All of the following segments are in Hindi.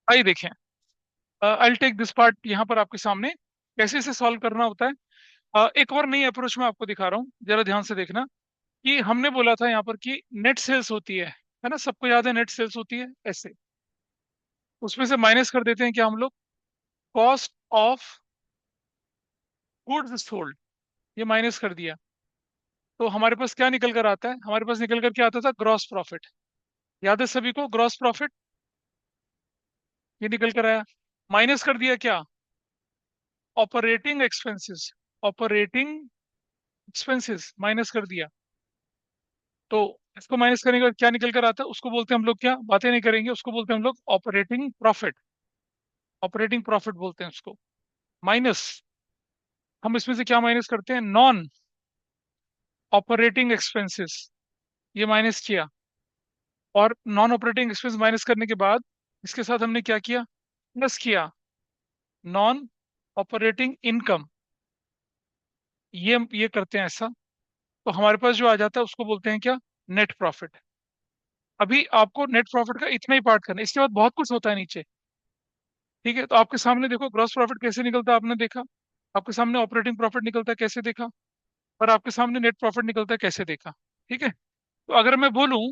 आइए देखें। आई टेक दिस पार्ट यहाँ पर आपके सामने कैसे इसे सॉल्व करना होता है। एक और नई अप्रोच मैं आपको दिखा रहा हूँ, जरा ध्यान से देखना। कि हमने बोला था यहाँ पर कि नेट सेल्स होती है ना, सबको याद है नेट सेल्स होती है ऐसे। उसमें से माइनस कर देते हैं क्या हम लोग, कॉस्ट ऑफ गुड्स सोल्ड, ये माइनस कर दिया। तो हमारे पास क्या निकल कर आता है, हमारे पास निकल कर क्या आता था, ग्रॉस प्रॉफिट। याद है सभी को ग्रॉस प्रॉफिट, ये निकल कर आया। माइनस कर दिया क्या, operating expenses, operating expenses minus कर दिया। तो इसको माइनस करने के बाद क्या निकल कर आता है, उसको बोलते हैं हम लोग, क्या बातें नहीं करेंगे, उसको बोलते हैं हम लोग ऑपरेटिंग प्रॉफिट। ऑपरेटिंग प्रॉफिट बोलते हैं उसको। माइनस, हम इसमें से क्या माइनस करते हैं, नॉन ऑपरेटिंग एक्सपेंसेस, ये माइनस किया। और नॉन ऑपरेटिंग एक्सपेंस माइनस करने के बाद इसके साथ हमने क्या किया, प्लस किया नॉन ऑपरेटिंग इनकम, ये करते हैं ऐसा। तो हमारे पास जो आ जाता है उसको बोलते हैं क्या, नेट प्रॉफिट। अभी आपको नेट प्रॉफिट का इतना ही पार्ट करना है, इसके बाद बहुत कुछ होता है नीचे। ठीक है, तो आपके सामने देखो ग्रॉस प्रॉफिट कैसे निकलता है, आपने देखा। आपके सामने ऑपरेटिंग प्रॉफिट निकलता है कैसे देखा, और आपके सामने नेट प्रॉफिट निकलता है कैसे देखा। ठीक है, तो अगर मैं बोलूं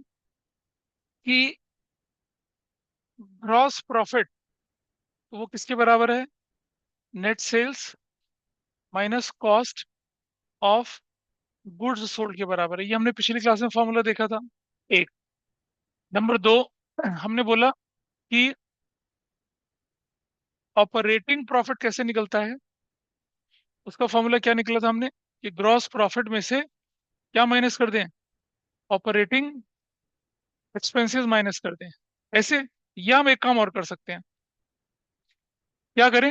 कि ग्रॉस प्रॉफिट, तो वो किसके बराबर है, net sales minus cost of goods sold के बराबर है। ये हमने पिछली क्लास में फॉर्मूला देखा था। एक, नंबर दो, हमने बोला कि ऑपरेटिंग प्रॉफिट कैसे निकलता है, उसका फॉर्मूला क्या निकला था हमने, कि ग्रॉस प्रॉफिट में से क्या माइनस कर दें, ऑपरेटिंग एक्सपेंसेस माइनस कर दें ऐसे। या हम एक काम और कर सकते हैं, क्या करें,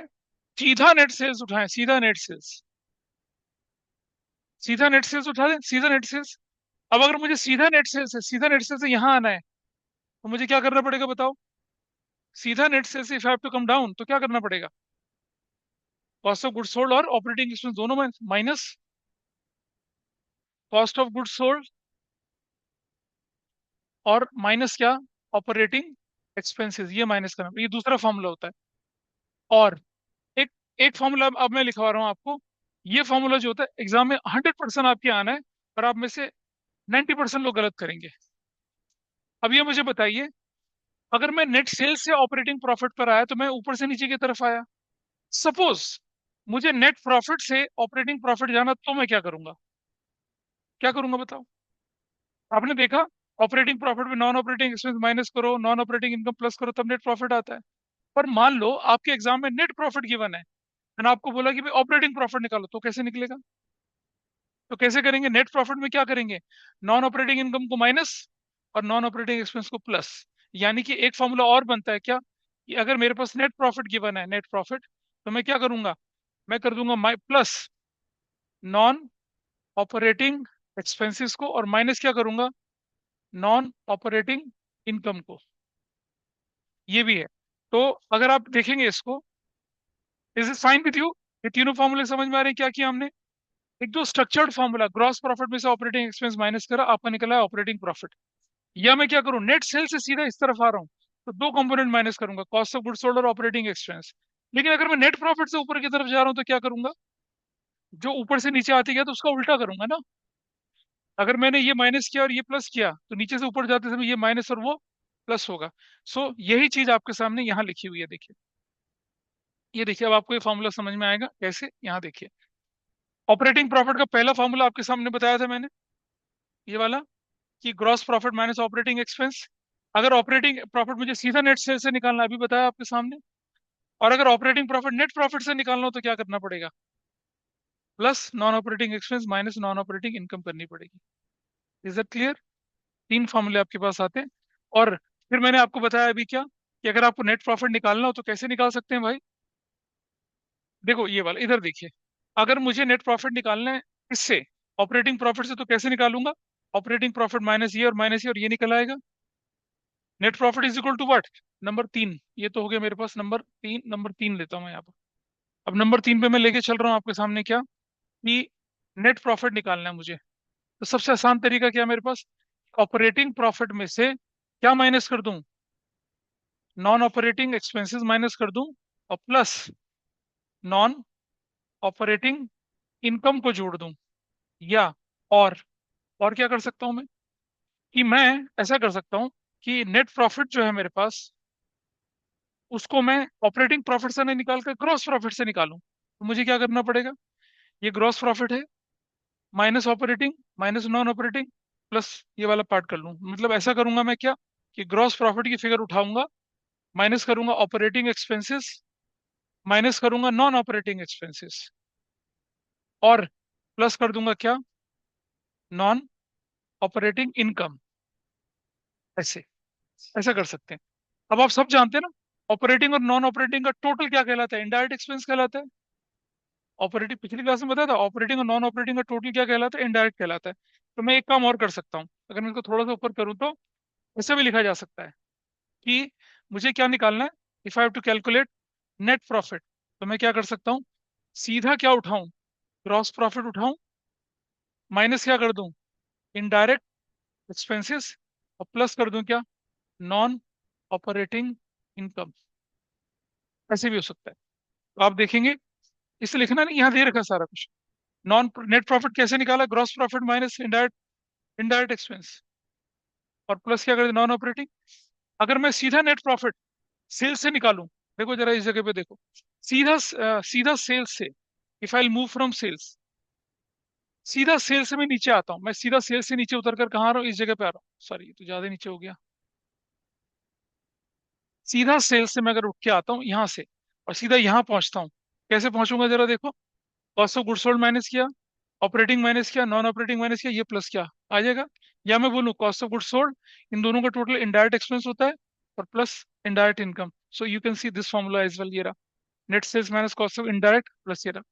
सीधा नेट सेल्स उठाएं, सीधा नेट सेल्स, सीधा नेट सेल्स उठा दें, सीधा नेट सेल्स। अब अगर मुझे सीधा नेट सेल्स है, सीधा नेट सेल्स से यहाँ आना है, तो मुझे क्या करना पड़ेगा बताओ, सीधा net sales if I have to come down तो क्या करना पड़ेगा, कॉस्ट ऑफ गुड्स सोल्ड और ऑपरेटिंग एक्सपेंस दोनों में minus cost of goods sold और माइनस क्या, ऑपरेटिंग एक्सपेंसेस, ये माइनस करना, ये दूसरा फॉर्मूला होता है। और एक एक फॉर्मूला अब मैं लिखवा रहा हूँ आपको। ये फॉर्मूला जो होता है एग्जाम में 100% आपके आना है, और आप में से 90% लोग गलत करेंगे। अब ये मुझे बताइए, अगर मैं नेट सेल्स से ऑपरेटिंग प्रॉफिट पर आया तो मैं ऊपर से नीचे की तरफ आया। सपोज मुझे नेट प्रॉफिट से ऑपरेटिंग प्रॉफिट जाना, तो मैं क्या करूंगा, क्या करूंगा बताओ। आपने देखा, ऑपरेटिंग प्रॉफिट में नॉन ऑपरेटिंग एक्सपेंस माइनस करो, नॉन ऑपरेटिंग इनकम प्लस करो, तब नेट प्रॉफिट आता है। पर मान लो आपके एग्जाम में नेट प्रॉफिट गिवन है, मैंने आपको बोला कि भाई ऑपरेटिंग प्रॉफिट निकालो, तो कैसे निकलेगा, तो कैसे करेंगे, नेट प्रॉफिट में क्या करेंगे, नॉन ऑपरेटिंग इनकम को माइनस और नॉन ऑपरेटिंग एक्सपेंस को प्लस। यानी कि एक फॉर्मूला और बनता है क्या, कि अगर मेरे पास नेट प्रॉफिट गिवन है, नेट प्रॉफिट, तो मैं क्या करूंगा, मैं कर दूंगा माइ प्लस नॉन ऑपरेटिंग एक्सपेंसेस को, और माइनस क्या करूंगा, नॉन ऑपरेटिंग इनकम को। ये भी है। तो अगर आप देखेंगे इसको, is it fine with you, ये तीनों फॉर्मूले समझ में आ रहे हैं क्या किया हमने। एक दो स्ट्रक्चर्ड फॉर्मूला, ग्रॉस प्रॉफिट में से ऑपरेटिंग एक्सपेंस माइनस करा, आपका निकला है ऑपरेटिंग प्रॉफिट। या मैं क्या करूं, नेट सेल से सीधा इस तरफ आ रहा हूं, तो दो कंपोनेंट माइनस करूंगा, कॉस्ट ऑफ गुड्स सोल्ड और ऑपरेटिंग एक्सपेंस। लेकिन अगर मैं नेट प्रॉफिट से ऊपर की तरफ जा रहा हूं तो क्या करूंगा, जो ऊपर से नीचे आते गया तो उसका उल्टा करूंगा ना। अगर मैंने ये माइनस किया और ये प्लस किया, तो नीचे से ऊपर जाते समय ये माइनस और वो प्लस होगा। सो यही चीज आपके सामने यहाँ लिखी हुई है, देखिए। ये देखिए, अब आपको ये फॉर्मूला समझ में आएगा कैसे, यहाँ देखिए। ऑपरेटिंग प्रॉफिट का पहला फॉर्मूला आपके सामने बताया था मैंने, ये वाला, कि gross profit minus operating expense. अगर ऑपरेटिंग प्रॉफिट मुझे सीधा नेट सेल से निकालना है, अभी बताया आपके सामने। और अगर ऑपरेटिंग प्रॉफिट नेट प्रॉफिट से निकालना हो तो क्या करना पड़ेगा, plus non operating expense minus non operating income करनी पड़ेगी। Is that clear. तीन फॉर्मूले आपके पास आते हैं। और फिर मैंने आपको बताया अभी क्या, कि अगर आपको नेट प्रॉफिट निकालना हो तो कैसे निकाल सकते हैं भाई। देखो ये वाला इधर देखिए, अगर मुझे नेट प्रॉफिट निकालना है इससे, ऑपरेटिंग प्रॉफिट से, तो कैसे निकालूंगा, ऑपरेटिंग प्रॉफिट माइनस ये और माइनस ये, और ये निकल आएगा। Net profit is equal to what, number तीन। ये तो हो गया मेरे पास नंबर तीन, नंबर तीन लेता हूँ मैं यहाँ पर। अब नंबर तीन पे मैं लेके चल रहा हूँ आपके सामने, क्या, कि नेट प्रॉफिट निकालना है मुझे। तो सबसे आसान तरीका क्या है मेरे पास, ऑपरेटिंग प्रॉफिट में से क्या माइनस कर दूं, नॉन ऑपरेटिंग एक्सपेंसेस माइनस कर दूं और प्लस नॉन ऑपरेटिंग इनकम को जोड़ दूं, या और और क्या कर सकता हूं मैं, कि मैं ऐसा कर सकता हूं कि नेट प्रॉफिट जो है मेरे पास, उसको मैं ऑपरेटिंग प्रॉफिट से नहीं निकाल कर ग्रॉस प्रॉफिट से निकालूं। तो मुझे क्या करना पड़ेगा, ये ग्रॉस प्रॉफिट है, minus operating minus non operating, plus ये वाला पार्ट कर लूं। मतलब ऐसा करूंगा मैं क्या, कि ग्रॉस प्रॉफिट की फिगर उठाऊंगा, माइनस करूंगा ऑपरेटिंग एक्सपेंसेस, माइनस करूंगा नॉन ऑपरेटिंग एक्सपेंसेस, और प्लस कर दूंगा क्या, नॉन ऑपरेटिंग इनकम। ऐसे ऐसा कर सकते हैं। अब आप सब जानते हैं ना, ऑपरेटिंग और नॉन ऑपरेटिंग का टोटल क्या कहलाता है, इनडायरेक्ट एक्सपेंस कहलाता है। ऑपरेटिंग पिछली क्लास में बताया था, ऑपरेटिंग और नॉन ऑपरेटिंग का टोटल क्या कहलाता है, इनडायरेक्ट कहलाता है। तो मैं एक काम और कर सकता हूँ, अगर मैं इसको थोड़ा सा ऊपर करूँ तो ऐसे भी लिखा जा सकता है कि मुझे क्या निकालना है, if I have to calculate net profit, तो मैं क्या कर सकता हूँ, सीधा क्या उठाऊं, ग्रॉस प्रॉफिट उठाऊं, माइनस क्या कर दूं, इनडायरेक्ट एक्सपेंसेस, और प्लस कर दूं क्या, नॉन ऑपरेटिंग इनकम। ऐसे भी हो सकता है। तो आप देखेंगे, इसे लिखना नहीं, यहाँ दे रखा है सारा कुछ। नॉन नेट प्रॉफिट कैसे निकाला, gross profit minus indirect indirect expense, और प्लस क्या कर नॉन ऑपरेटिंग। अगर मैं सीधा नेट प्रॉफिट सेल्स से निकालूं, देखो जरा इस जगह पे देखो, सीधा सेल्स से, if I move from sales, सीधा सेल्स से मैं नीचे आता हूँ, मैं सीधा सेल्स से नीचे उतर कर कहाँ आ रहा हूँ, इस जगह पे आ रहा हूँ, सॉरी ये तो ज्यादा नीचे हो गया। सीधा सेल्स से मैं अगर उठ के आता हूँ यहाँ से, और सीधा यहाँ पहुंचता हूँ, कैसे पहुंचूंगा जरा देखो, cost of good sold minus किया, ऑपरेटिंग माइनस किया, नॉन ऑपरेटिंग माइनस किया, ये प्लस क्या आ जाएगा। या मैं बोलूँ कॉस्ट ऑफ गुड सोल्ड, इन दोनों का टोटल इनडायरेक्ट एक्सपेंस होता है, और plus indirect income. So you can see this formula as well, ये रहा, net sales minus cost of indirect plus ये रहा।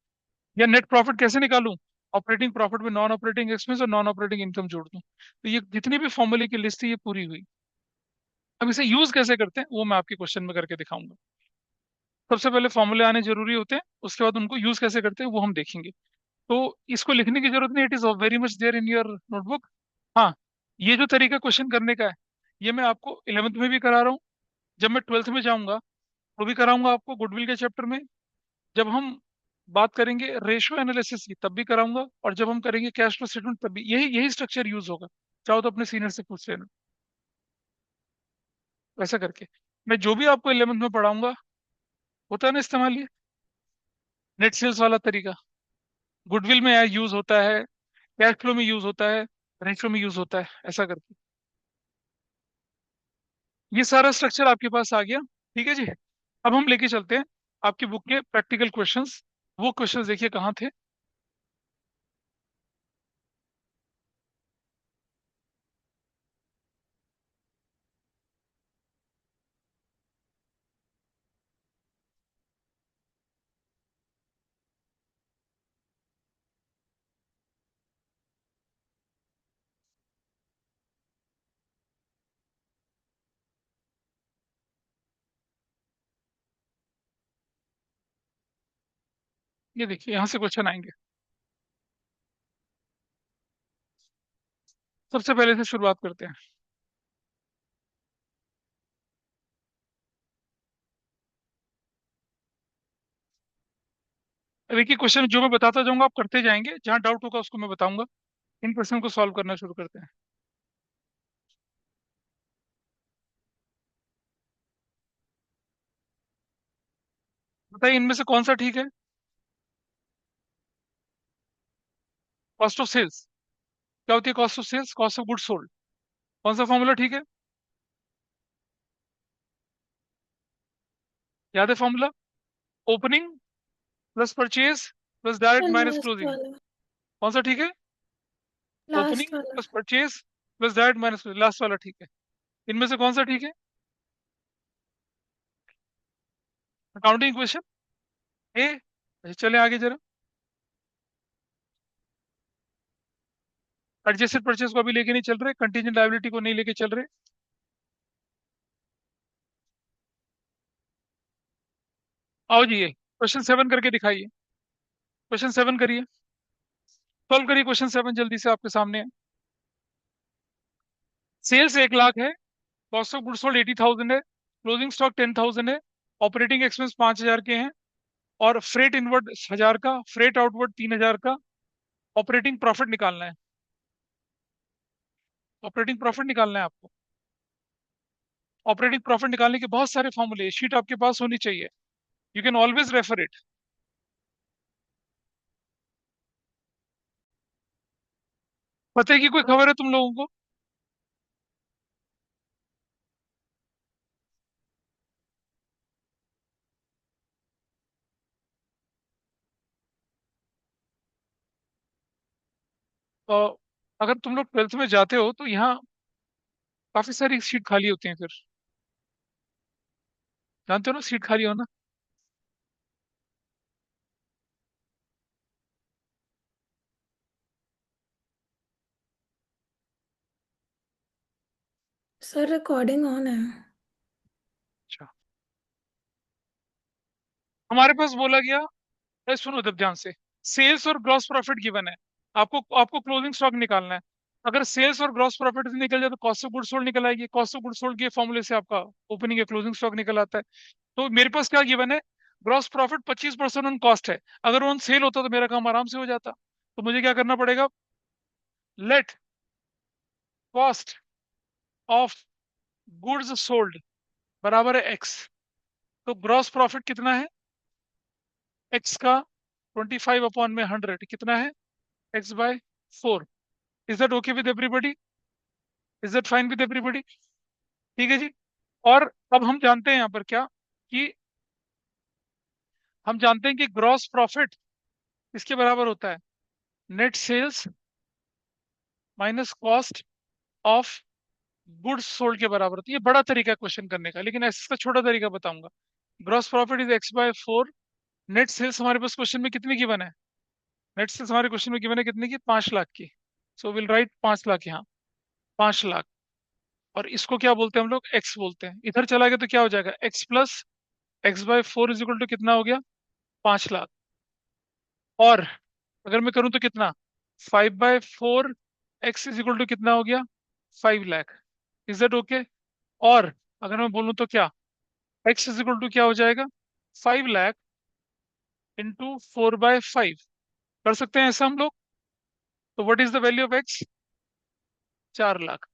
या नेट प्रॉफिट कैसे निकालूं, ऑपरेटिंग प्रॉफिट में नॉन ऑपरेटिंग एक्सपेंस और नॉन ऑपरेटिंग इनकम जोड़ दूं। तो ये जितनी भी फॉर्मूले की लिस्ट है ये पूरी हुई। अब इसे यूज कैसे करते हैं वो मैं आपके क्वेश्चन में करके दिखाऊंगा। सबसे पहले फॉर्मूले आने जरूरी होते हैं, उसके बाद उनको यूज कैसे करते हैं वो हम देखेंगे। तो इसको लिखने की जरूरत नहीं, it is very much there in your notebook. हाँ, ये जो तरीका क्वेश्चन करने का है, ये मैं आपको 11th में भी करा रहा हूँ, जब मैं 12th में जाऊंगा तो भी कराऊंगा आपको गुडविल के चैप्टर में, जब हम बात करेंगे रेशियो एनालिसिस की तब भी कराऊंगा, और जब हम करेंगे कैश फ्लो स्टेटमेंट तब भी यही यही स्ट्रक्चर यूज होगा। चाहो तो अपने सीनियर से पूछ लेना, वैसा करके मैं जो भी आपको 11th में पढ़ाऊंगा, होता है ना इस्तेमाल, ये नेट सेल्स वाला तरीका गुडविल में यूज होता है, कैश फ्लो में यूज होता है, रेशियो में यूज होता है, ऐसा करके ये सारा स्ट्रक्चर आपके पास आ गया। ठीक है जी। अब हम लेके चलते हैं आपकी बुक के प्रैक्टिकल क्वेश्चंस। वो क्वेश्चंस देखिए कहाँ थे। ये देखिए यहाँ से क्वेश्चन आएंगे। सबसे पहले से शुरुआत करते हैं। देखिए क्वेश्चन जो मैं बताता जाऊंगा आप करते जाएंगे, जहां डाउट होगा उसको मैं बताऊंगा। इन क्वेश्चन को सॉल्व करना शुरू करते हैं। बताइए इनमें से कौन सा ठीक है। कॉस्ट ऑफ सेल्स, क्या होती है cost of sales, cost of good sold. कौन सा फॉर्मूला ठीक है, याद है formula, opening plus purchase plus direct minus last closing. वाला। कौन सा ठीक है, लास्ट ओपनिंग वाला। Plus purchase plus direct minus, last वाला ठीक है। इनमें से कौन सा ठीक है, अकाउंटिंग क्वेश्चन ए। अच्छा चले आगे जरा, एडजस्टेड परचेज को अभी लेके नहीं चल रहे, कंटीजेंट लायबिलिटी को नहीं लेके चल रहे। आओ जी, ये क्वेश्चन 7 करके दिखाइए। क्वेश्चन 7 करिए, सॉल्व करिए क्वेश्चन 7 जल्दी से, आपके सामने है। सेल्स 1 लाख है, कॉस्ट ऑफ गुड सोल्ड 80,000 है, क्लोजिंग स्टॉक 10,000 है, ऑपरेटिंग एक्सपेंस 5,000 के हैं, और फ्रेट इनवर्ड 1,000 का, फ्रेट आउटवर्ड 3,000 का। ऑपरेटिंग प्रॉफिट निकालना है, ऑपरेटिंग प्रॉफिट निकालना है आपको। ऑपरेटिंग प्रॉफिट निकालने के बहुत सारे फॉर्मूले, शीट आपके पास होनी चाहिए, you can always refer it. पते की कोई खबर है तुम लोगों को? अ, अगर तुम लोग 12th में जाते हो तो यहाँ काफी सारी सीट खाली होती हैं फिर, जानते हो ना सीट खाली होना। सर रिकॉर्डिंग ऑन है। अच्छा, हमारे पास बोला गया, सुनो जब ध्यान से, सेल्स और ग्रॉस प्रॉफिट गिवन है, आपको आपको क्लोजिंग स्टॉक निकालना है। अगर सेल्स और ग्रॉस प्रॉफिट निकल जाए तो कॉस्ट ऑफ गुड सोल्ड निकल आएगी, कॉस्ट ऑफ गुड सोल्ड के फॉर्मूले से आपका ओपनिंग या क्लोजिंग स्टॉक निकल आता है। तो मेरे पास क्या गिवन है, ग्रॉस प्रॉफिट 25% ऑन कॉस्ट है, अगर ऑन सेल होता तो मेरा काम आराम से हो जाता। तो मुझे क्या करना पड़ेगा, let cost of goods sold बराबर है एक्स। तो ग्रॉस प्रॉफिट कितना है, एक्स का 25/100 कितना है, x by 4। Is that okay with everybody? Is that fine with everybody? ठीक है जी। और अब हम जानते हैं यहाँ पर क्या, कि हम जानते हैं कि ग्रॉस प्रॉफिट इसके बराबर होता है net sales minus cost of goods sold के बराबर होती है। ये बड़ा तरीका है क्वेश्चन करने का, लेकिन इसका छोटा तरीका बताऊंगा। Gross profit is x by 4, net sales हमारे पास क्वेश्चन में कितनी गिवन है, नेट सेल्स हमारे क्वेश्चन में गिवन है कितने की, 5 लाख की। सो विल राइट 5 लाख यहाँ, 5 लाख। और इसको क्या बोलते हैं हम लोग, एक्स बोलते हैं। इधर चला गया तो क्या हो जाएगा, x plus x by 4 is equal to कितना हो गया, 5 लाख। और अगर मैं करूं तो कितना, 5/4 एक्स इज इक्वल टू कितना हो गया, 5 लाख। Is that okay? और अगर मैं बोलूं तो क्या, एक्स इज इक्वल टू क्या हो जाएगा, 5 लाख इंटू 4/5। कर सकते हैं ऐसा हम लोग? तो what is the value of x, 4 lakh.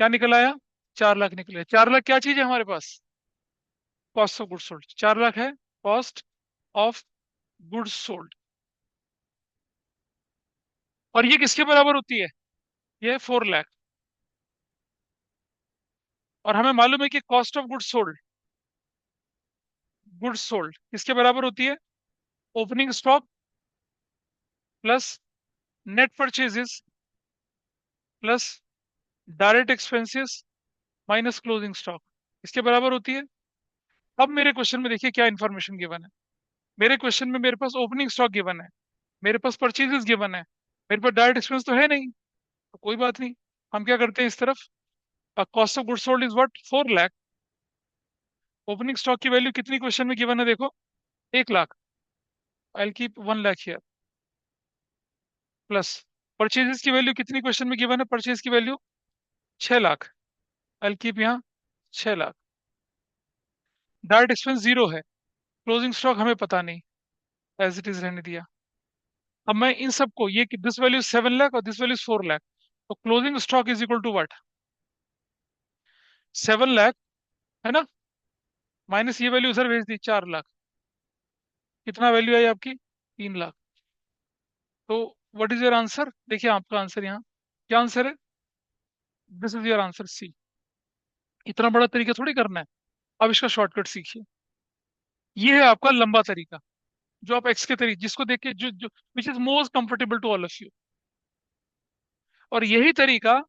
क्या निकल आया, 4 लाख निकले। 4 लाख क्या चीज है हमारे पास, cost of goods sold. 4 lakh है कॉस्ट ऑफ गुड्स सोल्ड। और ये किसके बराबर होती है, ये 4 लाख। और हमें मालूम है कि cost of goods sold, goods sold किसके बराबर होती है, opening stock plus net purchases plus direct expenses minus closing stock, इसके बराबर होती है। अब मेरे क्वेश्चन में देखिए क्या इन्फॉर्मेशन गिवन है। मेरे क्वेश्चन में मेरे पास ओपनिंग स्टॉक गिवन है, मेरे पास परचेजेस गिवन है, मेरे पास डायरेक्ट एक्सपेंस तो है नहीं। तो कोई बात नहीं, हम क्या करते हैं इस तरफ, cost of goods sold is what, 4 lakh. Opening stock की वैल्यू कितनी क्वेश्चन में गिवन है देखो, 1 lakh. I keep 1 lakh here, plus purchases की वैल्यू कितनी क्वेश्चन में गिवन है, परचेज की वैल्यू 6 लाख। आई कीप यहाँ 6 लाख। डायरेक्ट एक्सपेंस 0 है, क्लोजिंग स्टॉक हमें पता नहीं, एज इट इज रहने दिया। अब मैं इन सबको, ये दिस वैल्यू 7 लाख और दिस वैल्यू 4 लाख, तो closing stock is equal to what, 7 lakh, है ना, माइनस ये वैल्यू उधर भेज दी 4 लाख। कितना वैल्यू आई आपकी, 3 लाख। तो व्हाट इज योर आंसर, देखिए आपका आंसर यहाँ, क्या आंसर है, this is your answer C. इतना बड़ा तरीका थोड़ी करना है, अब इसका शॉर्टकट सीखिए। ये है आपका लंबा तरीका, जो आप एक्स के तरीके जिसको देख के जो जो which is most comfortable to all of you. और यही तरीका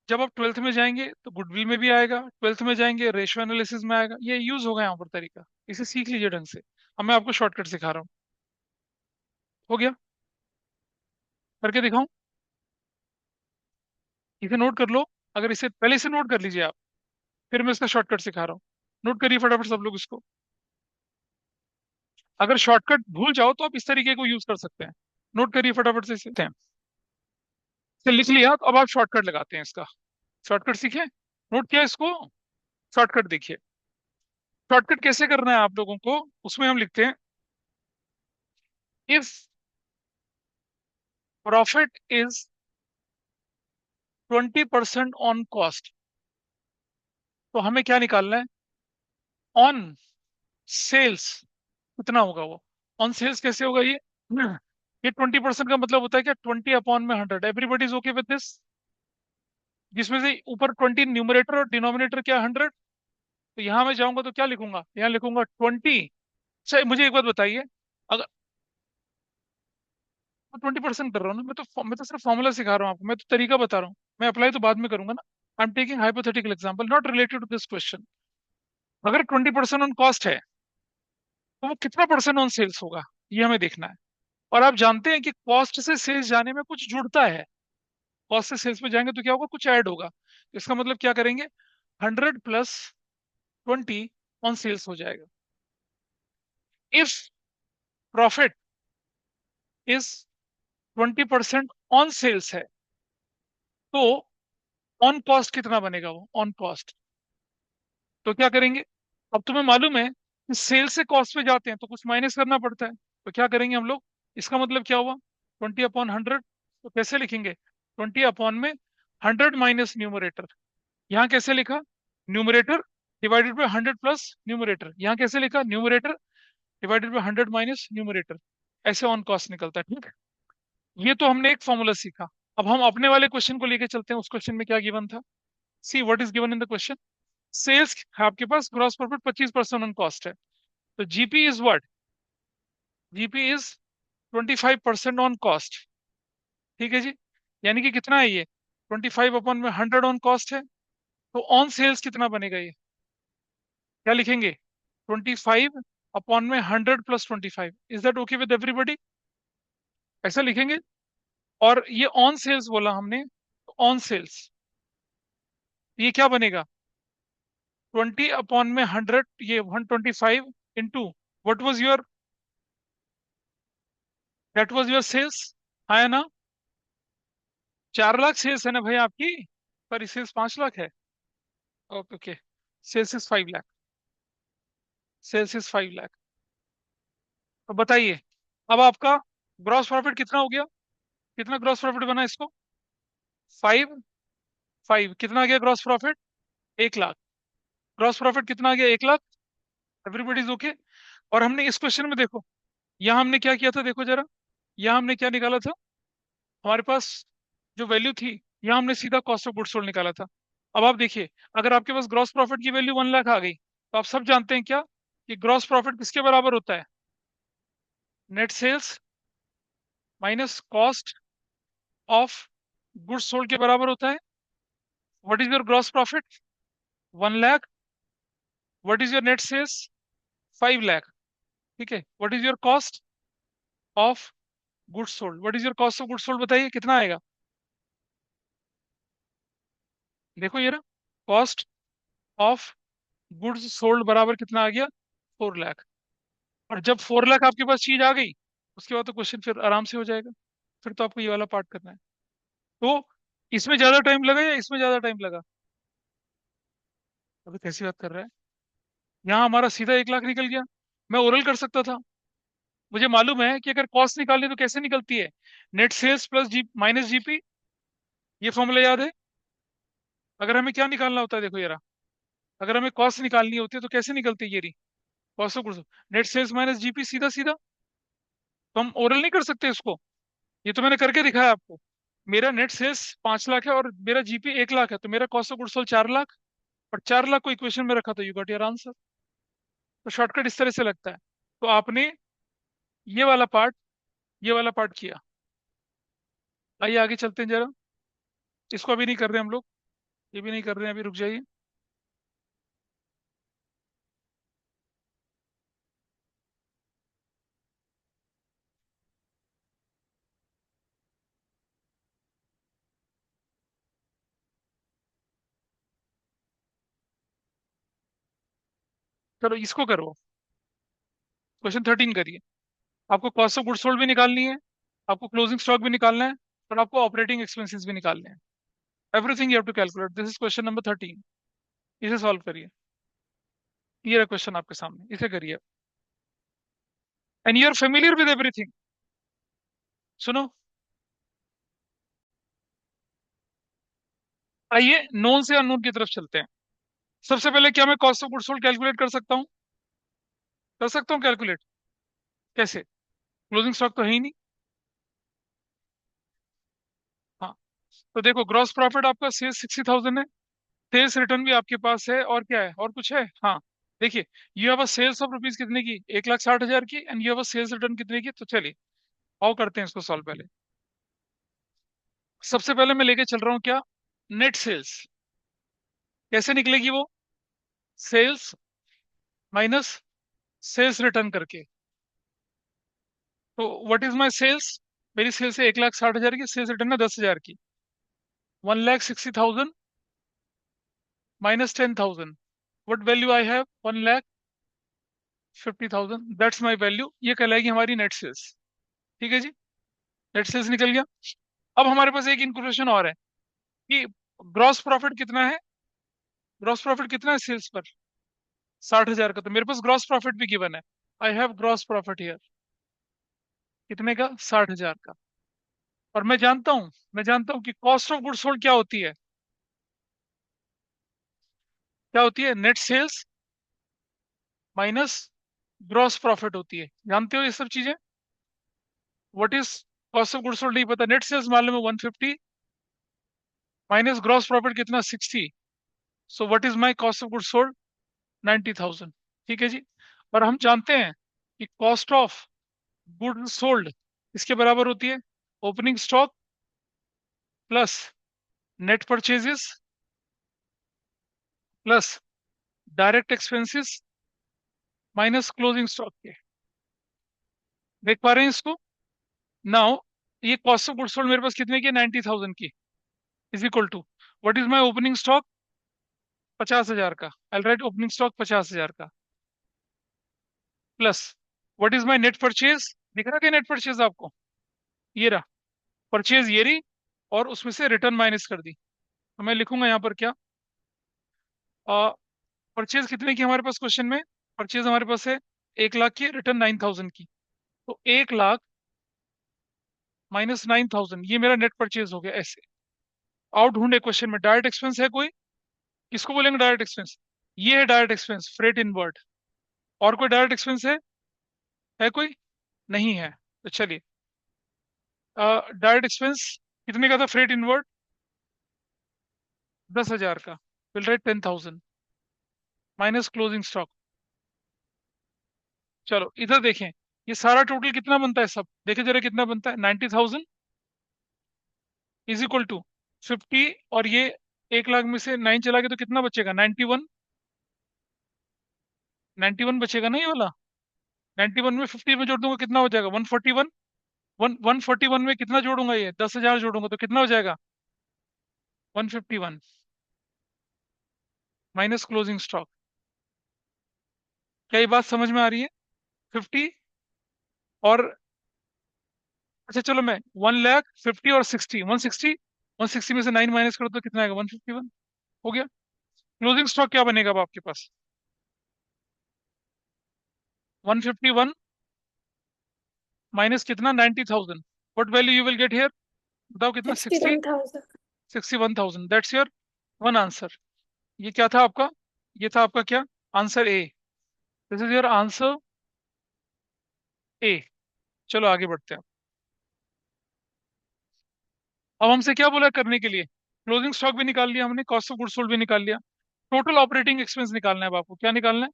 जब आप 12th में जाएंगे तो गुडविल में भी आएगा, 12th में जाएंगे रेशियो एनालिसिस में आएगा, ये यूज होगा यहाँ पर तरीका। इसे सीख लीजिए ढंग से। अब मैं आपको शॉर्टकट सिखा रहा हूँ, हो गया, करके दिखाऊं, इसे नोट कर लो। अगर इसे पहले इसे नोट कर लीजिए आप, फिर मैं इसका शॉर्टकट सिखा रहा हूँ। नोट करिए फटाफट सब लोग इसको। अगर शॉर्टकट भूल जाओ तो आप इस तरीके को यूज कर सकते हैं। नोट करिए फटाफट से इसे, इसे लिख लिया तो अब आप शॉर्टकट लगाते हैं इसका। शॉर्टकट सीखे, नोट किया इसको, शॉर्टकट देखिए। शॉर्टकट कैसे करना है आप लोगों को, उसमें हम लिखते हैं if profit is 20% on cost, तो हमें क्या निकालना है, ऑन सेल्स कितना होगा वो। ऑन सेल्स कैसे होगा ये 20% का मतलब होता है क्या, 20/100। Everybody is okay with this, जिसमें से ऊपर 20 न्यूमरेटर और डिनोमिनेटर क्या 100। तो यहाँ मैं जाऊंगा तो क्या लिखूंगा, यहाँ लिखूंगा 20। अच्छा मुझे एक बात बताइए, अगर मैं 20% कर रहा हूँ ना, मैं तो सिर्फ फॉर्मूला सिखा रहा हूँ आपको, मैं तो तरीका बता रहा हूँ, मैं अप्लाई तो बाद में करूंगा ना। I am taking hypothetical example not related to this question. अगर 20% ऑन कॉस्ट है, तो वो कितना परसेंट ऑन सेल्स होगा, ये हमें देखना है। और आप जानते हैं कि कॉस्ट से सेल्स जाने में कुछ जुड़ता है, कॉस्ट से सेल्स में जाएंगे तो क्या होगा, कुछ ऐड होगा। इसका मतलब क्या करेंगे, 100 + 20 ऑन सेल्स हो जाएगा। If profit is 20% on sales है, तो ऑन कॉस्ट कितना बनेगा, वो ऑन कॉस्ट। तो क्या करेंगे, अब तुम्हें मालूम है कि सेल से कॉस्ट पे जाते हैं तो कुछ माइनस करना पड़ता है, तो क्या करेंगे हम लोग, इसका मतलब क्या हुआ, 20/100। तो कैसे लिखेंगे, 20/100 माइनस न्यूमरेटर। यहाँ कैसे लिखा, न्यूमरेटर डिवाइडेड बाय 100 + न्यूमरेटर। यहाँ कैसे लिखा, numerator divided by 100 minus numerator. ऐसे ऑन कॉस्ट निकलता है, ठीक है। ये तो हमने एक फॉर्मूला सीखा। अब हम अपने वाले क्वेश्चन को लेके चलते हैं, उस क्वेश्चन में क्या गिवन था। See what is given in the question. Sales है आपके पास, ग्रॉस प्रॉफिट 25% ऑन कॉस्ट है। तो GP is what, GP is 25% on cost, ठीक है जी। यानी कि कितना है ये, 25/100 ऑन कॉस्ट है। तो ऑन सेल्स कितना बनेगा ये, क्या लिखेंगे, 25/100 + 25। Is that okay with everybody, ऐसा लिखेंगे। और ये ऑन सेल्स बोला हमने, तो ऑन सेल्स ये क्या बनेगा, 20/100, ये 125 into what was your, that was your sales, है ना। 4 लाख सेल्स है ना भाई आपकी, सॉरी सेल्स 5 लाख है। Okay okay, sales is 5 lakh, sales is 5 lakh. तो बताइए, अब आपका ग्रॉस प्रॉफिट कितना हो गया, कितना ग्रॉस प्रॉफिट बना इसको, 5 5 कितना आ गया gross profit, 1 lakh. Gross profit कितना आ गया, 1 लाख। Everybody is okay. और हमने इस क्वेश्चन में देखो, यहाँ हमने क्या किया था, देखो जरा, यहाँ हमने क्या निकाला था, हमारे पास जो वैल्यू थी, यहाँ हमने सीधा कॉस्ट ऑफ गुड्स सोल्ड निकाला था। अब आप देखिए, अगर आपके पास ग्रॉस प्रॉफिट की वैल्यू 1 लाख आ गई, तो आप सब जानते हैं क्या, कि ग्रॉस प्रॉफिट किसके बराबर होता है, net sales minus cost of goods sold के बराबर होता है। What is your gross profit, 1 lakh. What is your net sales, 5 lakh, ठीक है। What is your cost of goods sold, what is your cost of goods sold, बताइए कितना आएगा। देखो ये रहा, कॉस्ट ऑफ गुड्स सोल्ड बराबर कितना आ गया, 4 लाख। और जब 4 लाख आपके पास चीज आ गई, उसके बाद तो क्वेश्चन फिर आराम से हो जाएगा। फिर तो आपको ये वाला पार्ट करना है। तो इसमें ज्यादा टाइम लगा या इसमें ज्यादा टाइम लगा, अभी कैसी बात कर रहा है। यहाँ हमारा सीधा 1 लाख निकल गया, मैं ओरल कर सकता था। मुझे मालूम है कि अगर कॉस्ट निकालनी तो कैसे निकलती है, नेट सेल्स प्लस जी माइनस जीपी, ये फॉर्मूला याद है। अगर हमें क्या निकालना होता है, देखो यार, अगर हमें कॉस्ट निकालनी होती है तो कैसे निकलती है ये रही, cost of goods, net sales minus GP, सीधा सीधा। तो हम ओरल नहीं कर सकते इसको, ये तो मैंने करके दिखाया आपको। मेरा नेट सेल्स 5 लाख है और मेरा जीपी 1 लाख है, तो मेरा cost of goods sold 4 lakh. और 4 लाख को इक्वेशन में रखा, तो यू गॉट योर आंसर। तो शॉर्टकट इस तरह से लगता है। तो आपने ये वाला पार्ट, ये वाला पार्ट किया। आइए आगे चलते हैं जरा, इसको अभी नहीं कर रहे हम लोग, ये भी नहीं कर रहे हैं अभी, रुक जाइए। चलो इसको करो, क्वेश्चन 13 करिए। आपको कॉस्ट ऑफ गुड्स सोल्ड भी निकालनी है, आपको क्लोजिंग स्टॉक भी निकालना है, और आपको ऑपरेटिंग एक्सपेंसेस भी निकालने हैं। Everything you have to calculate, this is question number 13। इसे सॉल्व करिए। ये रहा क्वेश्चन आपके सामने, इसे करिए। And you are familiar with everything. सुनो, आइए नोन से अननोन की तरफ चलते हैं। सबसे पहले क्या मैं cost of goods sold calculate कर सकता हूँ? कर सकता हूँ कैलकुलेट। कैसे? क्लोजिंग स्टॉक तो है ही नहीं। हाँ, तो देखो ग्रॉस प्रॉफिट आपका सेल्स 60,000 है। सेल्स रिटर्न भी आपके पास है, और क्या है, और कुछ है? हाँ, देखिए, you have a sales of rupees कितने की, 1,60,000 की, and you have a sales return कितने की। तो चलिए आओ करते हैं इसको सॉल्व पहले। सबसे पहले मैं लेके चल रहा हूँ क्या, नेट सेल्स। कैसे निकलेगी वो? सेल्स माइनस सेल्स रिटर्न करके। तो व्हाट इज माय सेल्स? मेरी सेल्स है 1,60,000 की, सेल्स रिटर्न है 10,000 की। 1,60,000 minus 10,000, what value I have? 1,50,000, that's my value. ये कहलाएगी हमारी नेट सेल्स। ठीक है जी, नेट सेल्स निकल गया। अब हमारे पास एक इन्फॉर्मेशन और है कि ग्रॉस प्रॉफिट कितना है। ग्रॉस प्रॉफिट कितना है सेल्स पर? 60,000 का। तो मेरे पास ग्रॉस प्रॉफिट भी गिवन है। I have gross profit here. कितने का? 60,000 का। और मैं जानता हूँ कि कॉस्ट ऑफ गुड्स सोल्ड क्या होती है। क्या होती है? Net sales minus gross profit होती है। जानते हो ये सब चीजें? What is cost of goods sold नहीं पता। नेट सेल्स मान लो मैं 150 माइनस ग्रॉस प्रॉफिट कितना, 60। So what is my cost of goods sold? 90,000। ठीक है जी। और हम जानते हैं कि कॉस्ट ऑफ गुड सोल्ड इसके बराबर होती है opening stock plus net purchases plus direct expenses minus closing stock के। देख पा रहे हैं इसको? नाउ ये कॉस्ट ऑफ गुड सोल्ड मेरे पास कितने की, 90,000 की, is equal to what is my opening stock? 50,000 का। आई राइट ओपनिंग स्टॉक 50,000 का, plus what is my net purchase. दिख रहा क्या नेट परचेज आपको? ये रहा परचेज, ये रही, और उसमें से रिटर्न माइनस कर दी। तो मैं लिखूंगा यहाँ पर क्या, परचेज कितने की हमारे पास क्वेश्चन में? परचेज हमारे पास है 1,00,000 की, रिटर्न 9,000 की। तो 1,00,000 माइनस 9,000, ये मेरा नेट परचेज हो गया ऐसे। आउट ढूंढे क्वेश्चन में, डायरेक्ट एक्सपेंस है कोई? किसको बोलेंगे डायरेक्ट एक्सपेंस? ये है डायरेक्ट एक्सपेंस, फ्रेट इनवर्ड। और कोई डायरेक्ट एक्सपेंस है कोई? नहीं है। तो चलिए, डायरेक्ट एक्सपेंस कितने का था फ्रेट इनवर्ड? 10,000 का। Will write 10,000 minus closing stock. चलो इधर देखें, ये सारा टोटल कितना बनता है, सब देखे जरा कितना बनता है। 90,000 इज इक्वल टू 50, और ये 1,00,000 में से 9 चला गया तो कितना बचेगा? 91। 91 बचेगा ना ये वाला। 91 में 50 में जोड़ दूंगा कितना हो जाएगा? 141। 141 में कितना जोड़ूंगा? ये 10,000 जोड़ूंगा तो कितना हो जाएगा? 151 माइनस क्लोजिंग स्टॉक। क्या ये बात समझ में आ रही है? 50 और, अच्छा चलो मैं 1,50,000 और 60, 160, 160 में से 9 माइनस करो तो कितना आएगा? 151 हो गया। क्लोजिंग स्टॉक क्या बनेगा अब आपके पास? 151 माइनस कितना, 90,000, what value you will get here? बताओ कितना? Sixty 60, one thousand 61,000, that's your one answer. ये क्या था आपका? ये था आपका क्या? Answer A. This is your answer A. चलो आगे बढ़ते हैं। अब हमसे क्या बोला करने के लिए? क्लोजिंग स्टॉक भी निकाल लिया हमने, कॉस्ट ऑफ गुड्स सोल्ड भी निकाल लिया, टोटल ऑपरेटिंग एक्सपेंस निकालना है अब आपको। क्या निकालना है?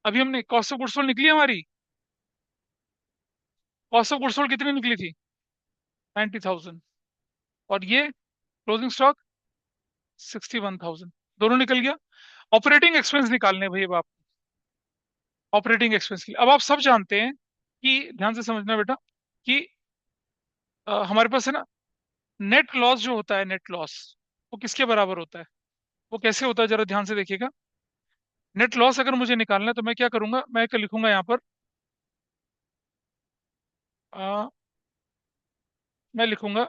अभी हमने कॉस्ट ऑफ गुड्स सोल्ड निकली हमारी। कॉस्ट ऑफ गुड्स सोल्ड कितनी निकली थी? 90,000। और ये क्लोजिंग स्टॉक 61,000। दोनों निकल गया। ऑपरेटिंग एक्सपेंस निकालने हैं भाई अब आप। ऑपरेटिंग एक्सपेंस की अब आप सब जानते हैं कि, ध्यान से समझना बेटा, कि हमारे पास है ना, नेट लॉस जो होता है, नेट लॉस वो किसके बराबर होता है? वो कैसे होता है जरा ध्यान से देखिएगा। नेट लॉस अगर मुझे निकालना है तो मैं क्या करूंगा, मैं क्या लिखूंगा यहाँ पर, अ, मैं लिखूंगा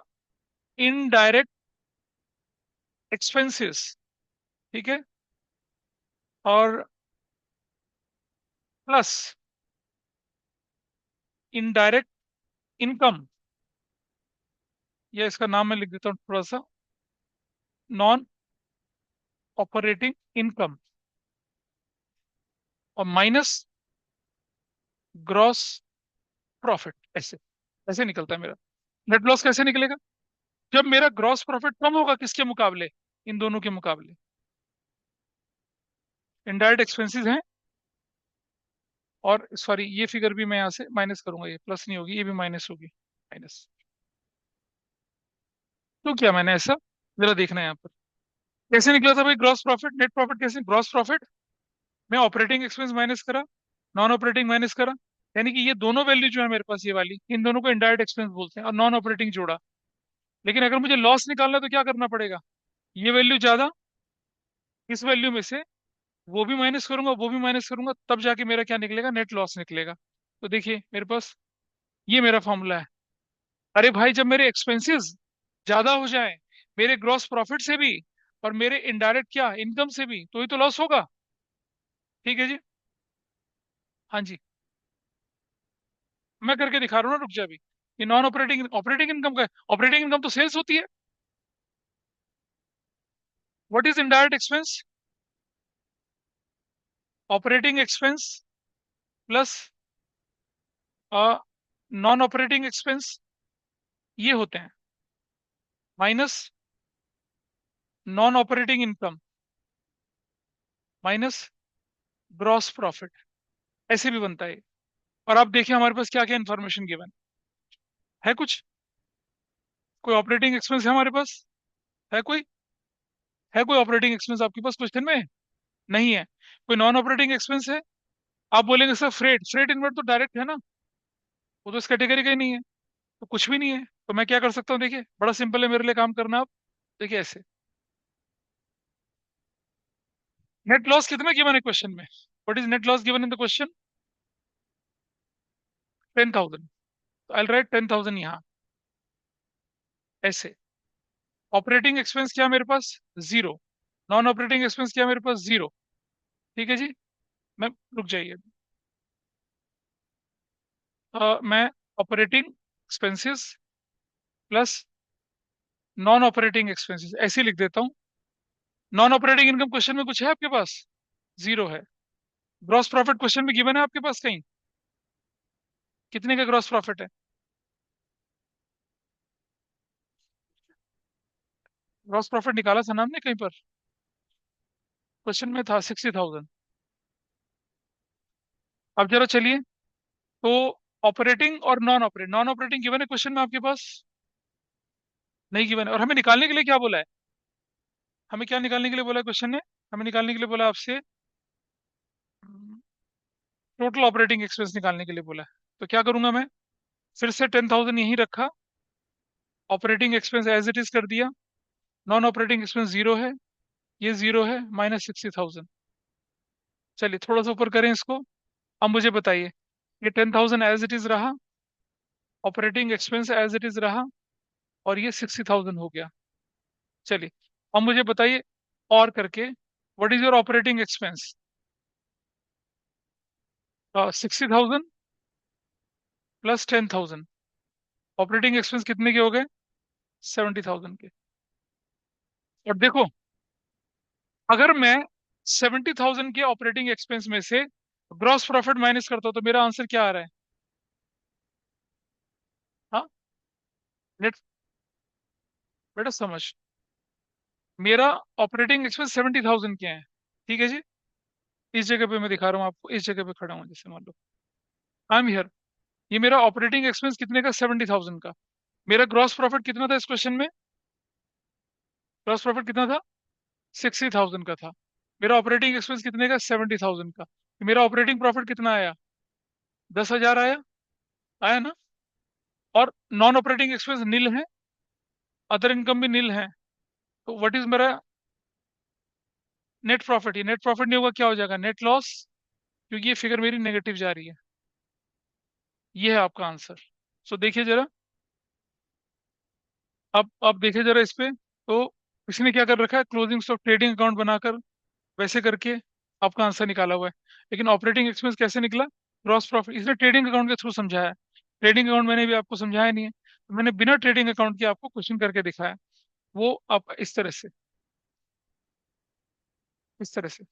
इनडायरेक्ट एक्सपेंसेस। ठीक है? और प्लस इनडायरेक्ट इनकम, या इसका नाम मैं लिख देता हूँ थोड़ा सा, नॉन ऑपरेटिंग इनकम, और माइनस ग्रॉस प्रॉफिट। ऐसे ऐसे निकलता है मेरा नेट लॉस। कैसे निकलेगा? जब मेरा ग्रॉस प्रॉफिट कम होगा किसके मुकाबले, इन दोनों के मुकाबले। इनडायरेक्ट एक्सपेंसेस हैं, और सॉरी ये फिगर भी मैं यहाँ से माइनस करूंगा, ये प्लस नहीं होगी, ये भी माइनस होगी, माइनस। तो क्या मैंने ऐसा, जरा देखना है यहाँ पर कैसे निकला था भाई ग्रॉस प्रॉफिट नेट प्रॉफिट। कैसे ग्रॉस प्रॉफिट में ऑपरेटिंग एक्सपेंस माइनस करा, नॉन ऑपरेटिंग माइनस करा, यानी कि ये दोनों वैल्यू जो है मेरे पास, ये वाली, इन दोनों को इनडायरेक्ट एक्सपेंस बोलते हैं, और नॉन ऑपरेटिंग जोड़ा। लेकिन अगर मुझे लॉस निकालना है तो क्या करना पड़ेगा, ये वैल्यू ज्यादा इस वैल्यू में से वो भी माइनस करूंगा, वो भी माइनस करूंगा, तब जाके मेरा क्या निकलेगा, नेट लॉस निकलेगा। तो देखिए मेरे पास ये मेरा फॉर्मूला है। अरे भाई जब मेरे एक्सपेंसेस ज्यादा हो जाए मेरे ग्रॉस प्रॉफिट से भी, और मेरे इनडायरेक्ट क्या इनकम से भी, तो ही तो लॉस होगा। ठीक है जी। हाँ जी, मैं करके दिखा रहा हूँ ना, रुक जा अभी। ये नॉन ऑपरेटिंग ऑपरेटिंग इनकम का है। ऑपरेटिंग इनकम तो सेल्स होती है। What is indirect expense? Operating expense plus non operating expense, ये होते हैं, minus non operating income minus gross profit. ऐसे भी बनता है। और आप देखिए हमारे पास क्या क्या इन्फॉर्मेशन गिवन है। कुछ, कोई ऑपरेटिंग एक्सपेंस है हमारे पास? है कोई? है कोई ऑपरेटिंग एक्सपेंस आपके पास क्वेश्चन में? नहीं है। कोई नॉन ऑपरेटिंग एक्सपेंस है? आप बोलेंगे सर फ्रेट, फ्रेट इनवर्ट तो डायरेक्ट है ना, वो तो इस कैटेगरी का ही नहीं है, तो कुछ भी नहीं है। तो मैं क्या कर सकता हूँ, देखिए बड़ा सिंपल है मेरे लिए काम करना। आप देखिए ऐसे, नेट लॉस कितना गिवन है क्वेश्चन में? What is net loss given in the question? 10,000। तो आई राइट 10,000 यहाँ, ऐसे। ऑपरेटिंग एक्सपेंस क्या है मेरे पास? जीरो। नॉन ऑपरेटिंग एक्सपेंस क्या है मेरे पास? जीरो। ठीक है जी। मैं, रुक जाइए, मैं operating expenses plus non operating expenses ऐसे लिख देता हूँ। नॉन ऑपरेटिंग इनकम क्वेश्चन में कुछ है आपके पास? जीरो है। ग्रॉस प्रॉफिट क्वेश्चन में गिवन है आपके पास कहीं? कितने का ग्रॉस प्रॉफिट है? ग्रॉस प्रॉफिट निकाला था ना हमने कहीं पर? क्वेश्चन में था 60,000। अब जरा चलिए, तो ऑपरेटिंग और नॉन ऑपरेटिंग गिवन है क्वेश्चन में आपके पास? नहीं गिवन है। और हमें निकालने के लिए क्या बोला है? हमें क्या निकालने के लिए बोला है क्वेश्चन ने? हमें निकालने के लिए बोला आपसे टोटल ऑपरेटिंग एक्सपेंस निकालने के लिए बोला है। तो क्या करूंगा मैं, फिर से 10,000 यहीं रखा, operating expense as it is कर दिया, नॉन ऑपरेटिंग एक्सपेंस जीरो है, ये जीरो है, माइनस 60,000। चलिए थोड़ा सा ऊपर करें इसको। अब मुझे बताइए, ये 10,000 एज इट इज रहा, operating expense as it is रहा, और ये 60,000 हो गया। चलिए अब मुझे बताइए और करके, what is your operating expense? 60,000 plus 10,000, operating expense कितने के हो गए? 70,000 के। और देखो, अगर मैं 70,000 के ऑपरेटिंग एक्सपेंस में से ग्रॉस प्रॉफिट माइनस करता हूं तो मेरा आंसर क्या आ रहा है? हाँ, नेट, बेटा समझ, मेरा ऑपरेटिंग एक्सपेंस 70,000 के हैं। ठीक है जी। इस जगह पे मैं दिखा रहा हूँ आपको, इस जगह पे खड़ा हूँ, जैसे मान लो आई एम हियर। ये मेरा ऑपरेटिंग एक्सपेंस कितने का? 70,000 का। मेरा ग्रॉस प्रॉफिट कितना था इस क्वेश्चन में? ग्रॉस प्रॉफिट कितना था? 60,000 का था। मेरा ऑपरेटिंग एक्सपेंस कितने का? 70,000 का। मेरा ऑपरेटिंग प्रॉफिट कितना आया? 10,000 आया। आया ना? और नॉन ऑपरेटिंग एक्सपेंस नील है, अदर इनकम भी नील है। तो व्हाट इज मेरा नेट प्रॉफिट? ये नेट प्रॉफिट नहीं होगा, क्या हो जाएगा? नेट लॉस, क्योंकि ये फिगर मेरी नेगेटिव जा रही है। ये है आपका आंसर। सो देखिए जरा, अब देखिए जरा इस पे। तो इसने क्या कर रखा है, क्लोजिंग स्टॉक ट्रेडिंग अकाउंट बनाकर, वैसे करके आपका आंसर निकाला हुआ है। लेकिन ऑपरेटिंग एक्सपेंस कैसे निकला? ग्रॉस प्रॉफिट, इसने ट्रेडिंग अकाउंट के थ्रू समझाया है। ट्रेडिंग अकाउंट मैंने भी आपको समझाया नहीं है, तो मैंने बिना ट्रेडिंग अकाउंट के आपको क्वेश्चन करके दिखाया। वो आप इस तरह से, इस तरह से,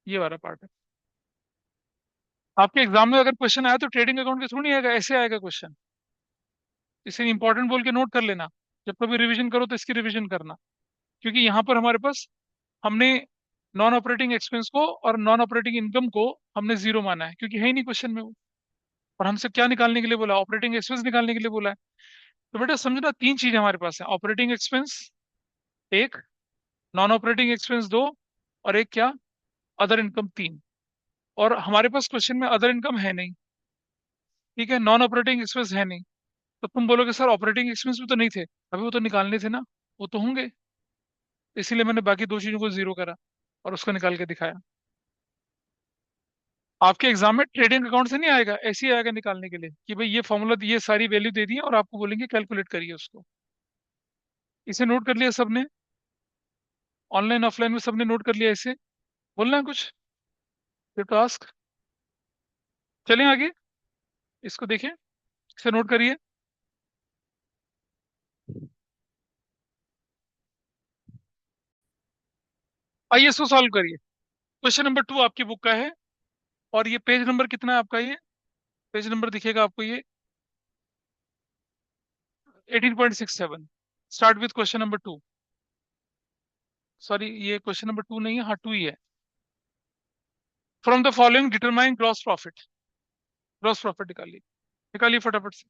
ये वाला पार्ट है। आपके एग्जाम में अगर क्वेश्चन आया तो ट्रेडिंग अकाउंट के थ्रू नहीं आएगा, ऐसे आएगा क्वेश्चन। इसे इंपॉर्टेंट बोल के नोट कर लेना। जब कभी रिवीजन करो तो इसकी रिवीजन करना। क्योंकि यहाँ पर हमारे पास, हमने नॉन ऑपरेटिंग एक्सपेंस को और नॉन ऑपरेटिंग इनकम को हमने जीरो माना है, क्योंकि है ही नहीं क्वेश्चन में वो। और हमसे क्या निकालने के लिए बोला? ऑपरेटिंग एक्सपेंस निकालने के लिए बोला है। तो बेटा समझना, तीन चीजें हमारे पास है। ऑपरेटिंग एक्सपेंस एक, नॉन ऑपरेटिंग एक्सपेंस दो, और एक क्या, अदर इनकम तीन। और हमारे पास क्वेश्चन में अदर इनकम है नहीं, ठीक है, नॉन ऑपरेटिंग एक्सपेंस है नहीं। तो तुम बोलोगे सर ऑपरेटिंग एक्सपेंस भी तो नहीं थे, अभी वो तो निकालने थे ना। वो तो होंगे, इसीलिए मैंने बाकी दो चीजों को जीरो करा और उसको निकाल के दिखाया। आपके एग्जाम में ट्रेडिंग अकाउंट से नहीं आएगा, ऐसे ही आएगा निकालने के लिए कि भाई ये फॉर्मूला, ये सारी वैल्यू दे दी है और आपको बोलेंगे कैलकुलेट करिए उसको। इसे नोट कर लिया सबने? ऑनलाइन ऑफलाइन में सबने नोट कर लिया इसे? बोलना है कुछ? फिर टास्क, चलें आगे, इसको देखें, इसे नोट करिए। आइए इसको सॉल्व करिए। क्वेश्चन नंबर 2 आपकी बुक का है, और ये पेज नंबर कितना है आपका? ये पेज नंबर दिखेगा आपको, ये 18.67। Start with question number 2। Sorry, ये क्वेश्चन नंबर 2 नहीं है, हाँ 2 ही है। From the following determine gross profit. Gross profit निकालिए, निकालिए फटाफट से।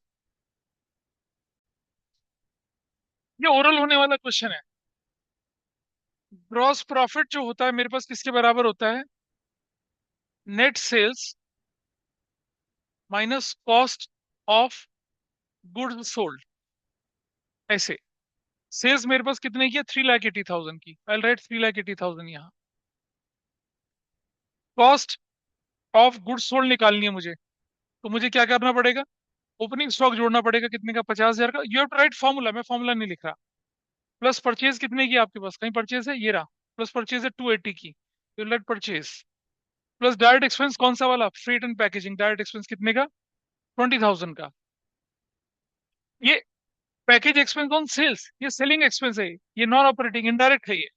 ये ओरल होने वाला क्वेश्चन है। ग्रॉस प्रॉफिट जो होता है मेरे पास किसके बराबर होता है? Net sales minus cost of goods sold. ऐसे, सेल्स मेरे पास कितने की है? 3,80,000 की। आई राइट 3,80,000 यहाँ। कॉस्ट ऑफ गुड्स सोल्ड निकालनी है मुझे, तो मुझे क्या करना पड़ेगा? ओपनिंग स्टॉक जोड़ना पड़ेगा, कितने का? 50,000 का। You have to write formula, मैं फॉर्मूला नहीं लिख रहा। प्लस परचेज कितने की आपके पास? कहीं परचेज है, ये रहा। प्लस परचेज है 280 की, you let purchase. Plus direct expense कौन सा वाला? Freight and packaging. Direct expense कितने का? 20,000 का। ये पैकेज एक्सपेंस ऑन सेल्स, ये सेलिंग एक्सपेंस है, ये नॉन ऑपरेटिंग इनडायरेक्ट है ये।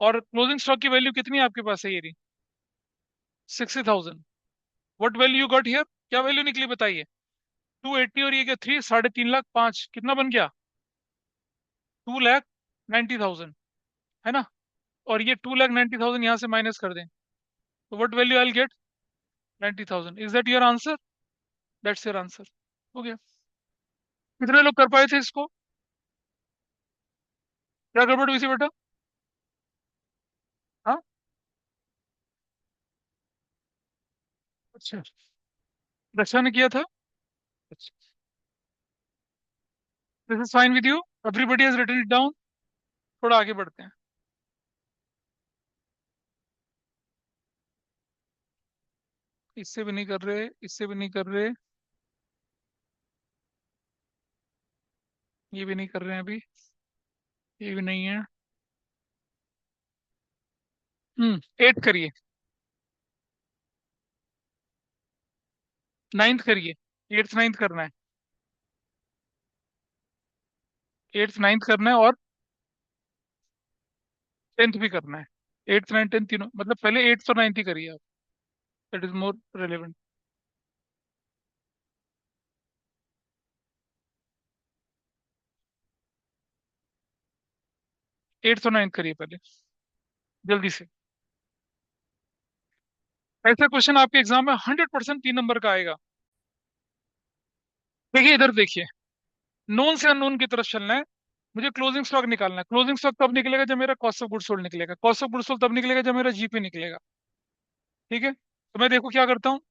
और क्लोजिंग स्टॉक की वैल्यू कितनी है आपके पास है? ये रही 60,000। What value you got here? क्या वैल्यू निकली बताइए? 280 और ये क्या, 3, 3.5 लाख, 5 कितना बन गया? 2,90,000, है ना? और ये 2,90,000 यहाँ से माइनस कर दें, तो what value I get? 90,000। Is that your answer? That's your answer. हो गया। कितने लोग कर पाए थे इसको? क्या गड़बड़ हुई थी बेटा? हाँ, अच्छा, रक्षा ने किया था। अच्छा, this is fine with you? Everybody has written it down? थोड़ा आगे बढ़ते हैं। इससे भी नहीं कर रहे, इससे भी नहीं कर रहे, ये भी नहीं कर रहे हैं अभी, ये भी नहीं है। 8 करिए, 9th करिए। 8th 9th करना है, 8th 9th करना है, और 10th भी करना है। 8th 9th 10th तीनों, मतलब पहले 8th और 9th ही करिए आप, that is more relevant. 8th और 9th करिए पहले, जल्दी से। ऐसा क्वेश्चन आपके एग्जाम में 100% 3 नंबर का आएगा। देखिए इधर देखिए, नोन से अननोन की तरफ चलना है। मुझे क्लोजिंग स्टॉक निकालना है। क्लोजिंग स्टॉक तब निकलेगा जब मेरा कॉस्ट ऑफ गुड सोल्ड निकलेगा। कॉस्ट ऑफ गुड सोल्ड तब निकलेगा जब मेरा जीपी निकलेगा। ठीक है, तो मैं देखो क्या करता हूँ।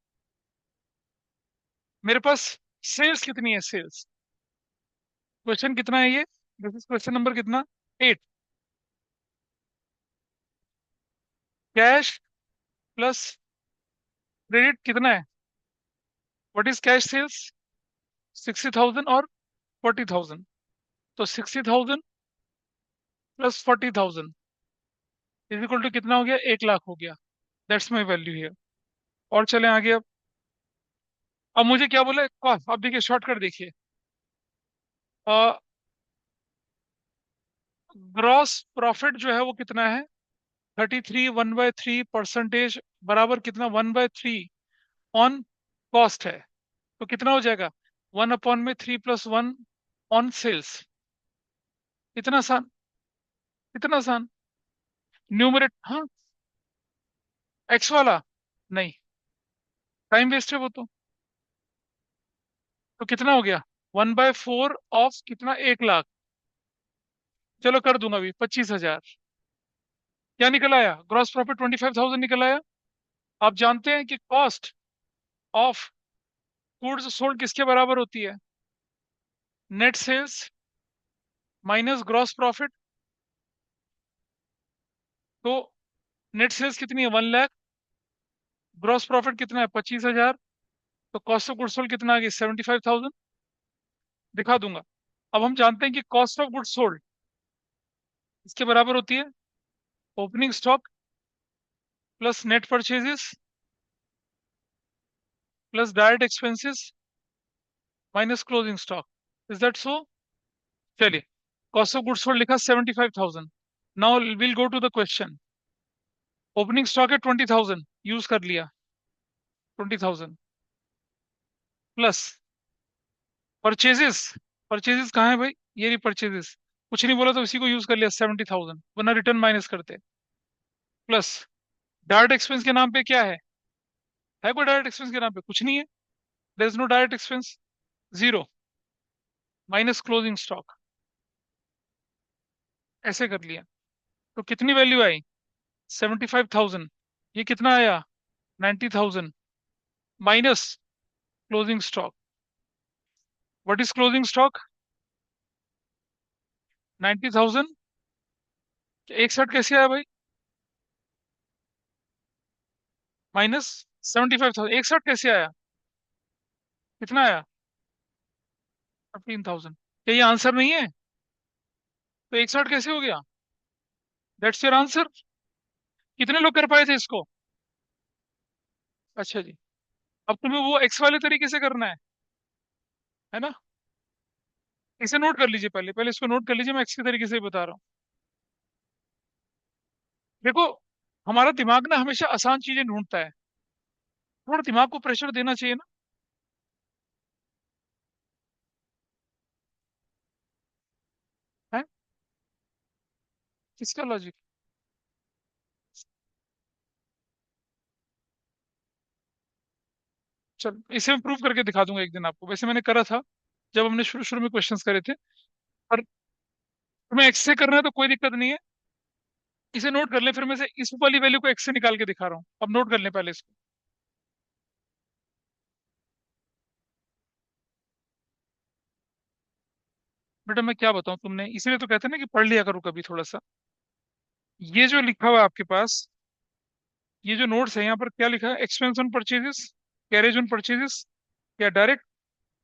मेरे पास सेल्स कितनी है? सेल्स क्वेश्चन कितना है ये? दिस इज क्वेश्चन नंबर कितना? 8। कैश प्लस क्रेडिट कितना है? What is cash sales? 60,000 और 40,000। तो 60,000 प्लस 40,000 इज इक्वल टू कितना हो गया? 1 लाख हो गया। That's my value here. और चलें आगे। अब मुझे क्या बोला कॉस्ट, अब देखिए शॉर्टकट देखिए। ग्रॉस प्रॉफिट जो है वो कितना है, 33 1/3 बराबर कितना, 1/3 ऑन कॉस्ट है। तो कितना हो जाएगा, 1/3 + 1 ऑन सेल्स। इतना आसान, इतना आसान। न्यूमरेट, हाँ, एक्स वाला नहीं, टाइम वेस्ट है वो तो कितना हो गया, 1/4 ऑफ कितना, 1 लाख। चलो कर दूंगा अभी, 25,000। क्या निकल आया, ग्रॉस प्रॉफिट 25,000 निकल आया। आप जानते हैं कि कॉस्ट ऑफ गुड्स सोल्ड किसके बराबर होती है, net sales minus gross profit. तो नेट सेल्स कितनी है, 1 लाख, ग्रॉस प्रॉफिट कितना है, 25,000। तो कॉस्ट ऑफ गुड्स सोल्ड कितना आ गया, 75,000। दिखा दूंगा। अब हम जानते हैं कि कॉस्ट ऑफ गुड्स सोल्ड इसके बराबर होती है opening stock plus net purchases plus direct expenses minus closing stock. Is that so? चलिए, कॉस्ट ऑफ गुड्स सोल्ड लिखा 75,000। Now will go to the question. Opening stock है 20,000, यूज कर लिया 20,000 प्लस परचेजेस। परचेजेस कहाँ है भाई, ये रही परचेजेस। कुछ नहीं बोला तो इसी को यूज कर लिया 70,000, वरना रिटर्न माइनस करते। प्लस डायरेक्ट एक्सपेंस के नाम पे क्या है कोई डायरेक्ट एक्सपेंस के नाम पे, कुछ नहीं है, there is no direct expense, zero, minus closing stock. ऐसे कर लिया। तो कितनी वैल्यू आई, 75,000। ये कितना आया, 90,000 minus closing stock. What is closing stock, 90,000। एक साथ कैसे आया भाई, माइनस 75,000 एक साथ कैसे आया, कितना आया, 15,000। क्या ये आंसर नहीं है, तो एक साथ कैसे हो गया, दैट्स योर आंसर। कितने लोग कर पाए थे इसको। अच्छा जी। अब तुम्हें वो एक्स वाले तरीके से करना है ना। इसे नोट कर लीजिए, पहले पहले इसको नोट कर लीजिए, मैं एक्स के तरीके से ही बता रहा हूँ। देखो, हमारा दिमाग ना हमेशा आसान चीजें ढूंढता है, थोड़ा दिमाग को प्रेशर देना चाहिए ना। है, किसका लॉजिक। चल, इसे मैं प्रूव करके दिखा दूंगा एक दिन आपको, वैसे मैंने करा था जब हमने शुरू शुरू में क्वेश्चंस करे थे। पर तुम्हें एक्स से करना है तो कोई दिक्कत नहीं है। इसे नोट कर ले, फिर मैं से इस वाली वैल्यू को एक्स से निकाल के दिखा रहा हूँ। अब नोट कर ले पहले इसको। बेटा मैं क्या बताऊँ, तुमने इसीलिए तो कहते हैं ना कि पढ़ लिया करो कभी थोड़ा सा। ये जो लिखा हुआ है आपके पास, ये जो नोट्स है यहाँ पर क्या लिखा है, expense on purchases, carriage on purchases, क्या डायरेक्ट,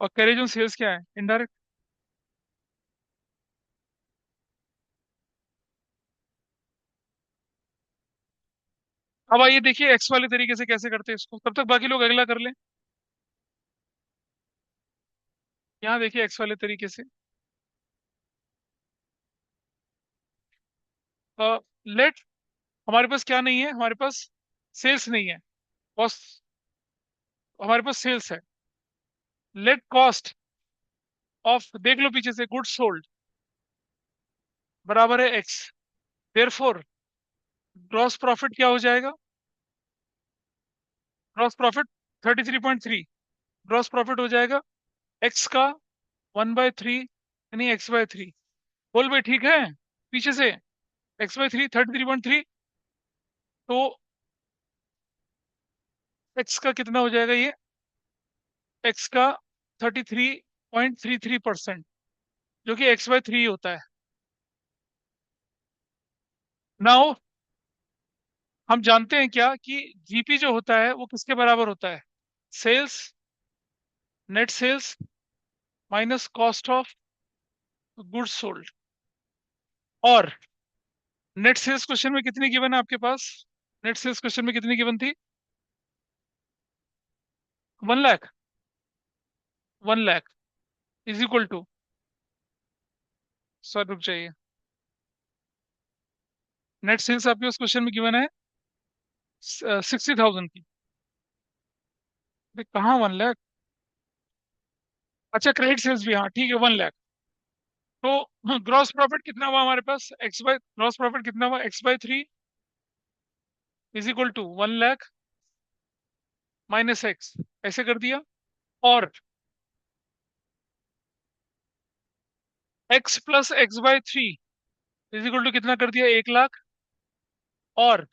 और कैरेज ऑन सेल्स क्या है, इनडायरेक्ट। अब आइए देखिए एक्स वाले तरीके से कैसे करते हैं इसको, तब तक बाकी लोग अगला कर लें। यहाँ देखिए एक्स वाले तरीके से, लेट, हमारे पास क्या नहीं है, हमारे पास सेल्स नहीं है, कॉस्ट, हमारे पास सेल्स है। लेट कॉस्ट ऑफ, देख लो पीछे से, गुड्स सोल्ड बराबर है एक्स। देयरफॉर ग्रॉस प्रॉफिट क्या हो जाएगा, ग्रॉस प्रॉफिट 33.3, ग्रॉस प्रॉफिट हो जाएगा एक्स का 1/3, यानी x/3। बोल भाई ठीक है, पीछे से x/3 33.3। तो एक्स का कितना हो जाएगा ये, एक्स का 33.33%, जो कि x/3 होता है। नाउ हम जानते हैं क्या कि जीपी जो होता है वो किसके बराबर होता है, sales, net sales minus cost of goods sold. और नेट सेल्स क्वेश्चन में कितनी गिवन है आपके पास, नेट सेल्स क्वेश्चन में कितनी गिवन थी? 1 lakh. 1 lakh is equal to, sir रुक जाइए, नेट सेल्स आपके उस क्वेश्चन में गिवन है 60,000 की। भाई कहाँ 1 लाख? अच्छा क्रेडिट सेल्स भी, हाँ ठीक है 1 लाख। तो ग्रॉस प्रॉफिट कितना हुआ हमारे पास, एक्स बाय, ग्रॉस प्रॉफिट कितना हुआ, x/3 is equal to 1 lakh minus x, ऐसे कर दिया। और x plus x/3 is equal to कितना कर दिया, 1 लाख। और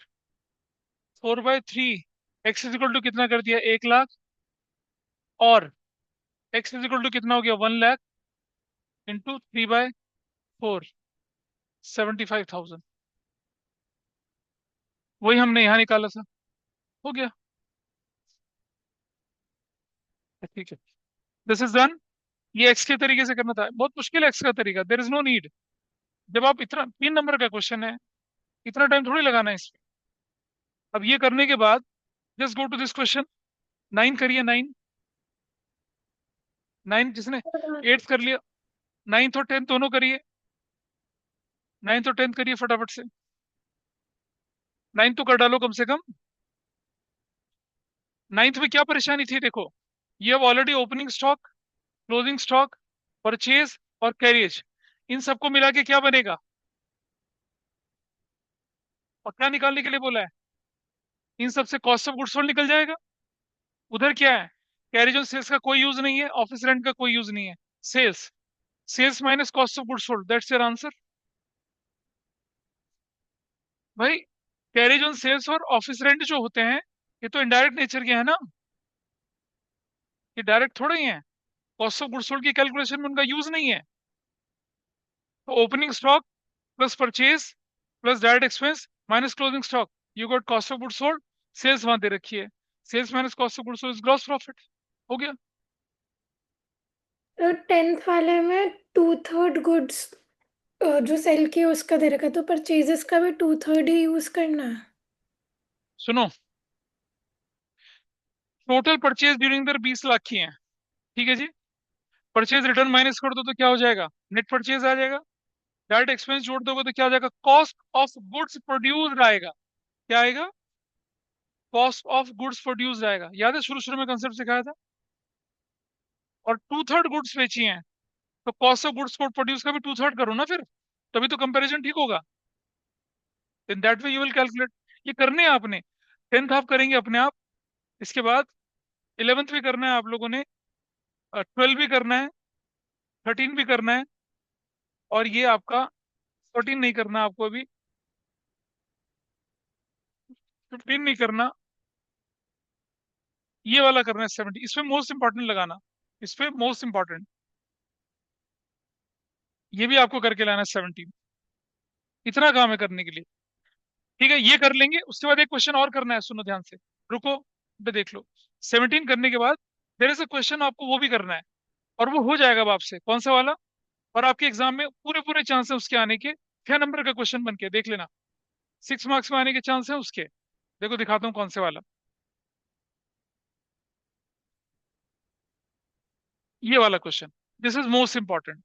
4/3 x इज इक्वल टू कितना कर दिया, 1 लाख। और x इज इक्वल टू कितना हो गया, 1 लाख इंटू 3/4, 75,000। वही हमने यहाँ निकाला था, हो गया। ठीक है, दिस इज डन। ये एक्स के तरीके से करना था, बहुत मुश्किल है एक्स का तरीका, देर इज नो नीड। जब आप इतना 3 नंबर का क्वेश्चन है, इतना टाइम थोड़ी लगाना है इसमें। अब ये करने के बाद just go to this question. 9 करिए, 9। 9 जिसने एट्थ कर लिया, 9th और 10th दोनों करिए। 9th और 10th करिए फटाफट से। 9th तो कर डालो कम से कम। 9th में क्या परेशानी थी देखो, ये अब already opening stock, closing stock, purchase और कैरियज, इन सबको मिला के क्या बनेगा, और क्या निकालने के लिए बोला है, इन सबसे कॉस्ट ऑफ गुड्स सोल्ड निकल जाएगा। उधर क्या है, कैरिज ऑन सेल्स का कोई यूज नहीं है, ऑफिस रेंट का कोई यूज नहीं है। Sales, sales minus cost of goods sold, that's your answer. भाई कैरिज ऑन सेल्स और ऑफिस रेंट जो होते हैं, ये तो इनडायरेक्ट नेचर के हैं ना, ये डायरेक्ट थोड़े ही हैं। कॉस्ट ऑफ गुड्स सोल्ड की कैलकुलेशन में उनका यूज नहीं है। तो opening stock plus purchase plus direct expense minus closing stock, you got cost of goods sold. Sales वहां दे रखी है, sales minus cost of goods sold is gross profit. हो गया। तो 10th वाले में 2/3 गुड्स जो सेल किए उसका दे रखा है, तो परचेजेस का भी 2/3 ही यूज करना है। सुनो, total purchase during the 20 lakh की है, ठीक है जी। परचेज रिटर्न माइनस कर दो तो क्या हो जाएगा, नेट परचेज आ जाएगा। डायरेक्ट एक्सपेंस जोड़ दोगे तो क्या हो जाएगा, कॉस्ट ऑफ गुड्स प्रोड्यूस्ड आएगा। क्या आएगा, कॉस्ट ऑफ गुड्स प्रोड्यूस्ड आएगा। याद है शुरू शुरू में कंसेप्ट सिखाया था। और 2/3 गुड्स बेची हैं, तो कॉस्ट ऑफ गुड्स को प्रोड्यूस का भी 2/3 करो ना फिर, तभी तो कंपैरिजन ठीक होगा। In that way you will calculate. ये करने हैं आपने, 10th आप करेंगे अपने आप, इसके बाद 11th भी करना है आप लोगों ने, 12 भी करना है, 13 भी करना है, और ये आपका 14 नहीं करना आपको अभी, 15 नहीं करना, ये वाला करना है 70। इसमें मोस्ट इंपॉर्टेंट लगाना, इस पे मोस्ट इंपॉर्टेंट, ये भी आपको करके लाना है 17। इतना काम है करने के लिए। ठीक है, ये कर लेंगे, उसके बाद एक क्वेश्चन और करना है, सुनो ध्यान से, रुको पे देख लो। 17 करने के बाद देयर इज अ क्वेश्चन, आपको वो भी करना है, और वो हो जाएगा अब आपसे, कौन सा वाला, और आपके एग्जाम में पूरे पूरे चांस है उसके आने के। 6 नंबर का क्वेश्चन बन के देख लेना, 6 मार्क्स में आने के चांस है उसके। देखो दिखाता हूँ कौन से वाला, ये वाला question, this is most important.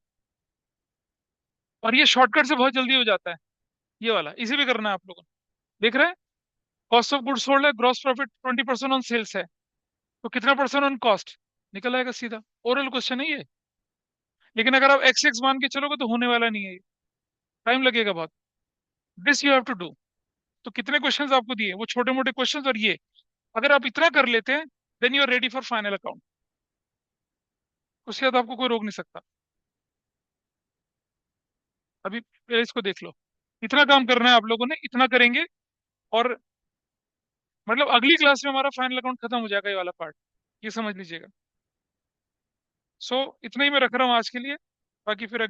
और ये शॉर्टकट से बहुत जल्दी हो जाता है, ये वाला इसी भी करना है आप लोगों को। देख रहे हैं, कॉस्ट ऑफ गुड्स सोल्ड है, ग्रॉस प्रॉफिट 20% ऑन सेल्स है, तो कितना परसेंट ऑन कॉस्ट, निकल आएगा सीधा। ओरल क्वेश्चन है ये, लेकिन अगर आप एक्स एक्स मान के चलोगे तो होने वाला नहीं है ये, टाइम लगेगा बहुत। This you have to do. तो कितने क्वेश्चंस आपको दिए, वो छोटे मोटे क्वेश्चंस, और ये अगर आप इतना कर लेते हैं, then you are ready for final account. उसके बाद आपको कोई रोक नहीं सकता। अभी पहले इसको देख लो, इतना काम करना है आप लोगों ने, इतना करेंगे, और मतलब अगली क्लास में हमारा फाइनल अकाउंट खत्म हो जाएगा, ये वाला पार्ट, ये समझ लीजिएगा। सो इतना ही मैं रख रहा हूँ आज के लिए, बाकी फिर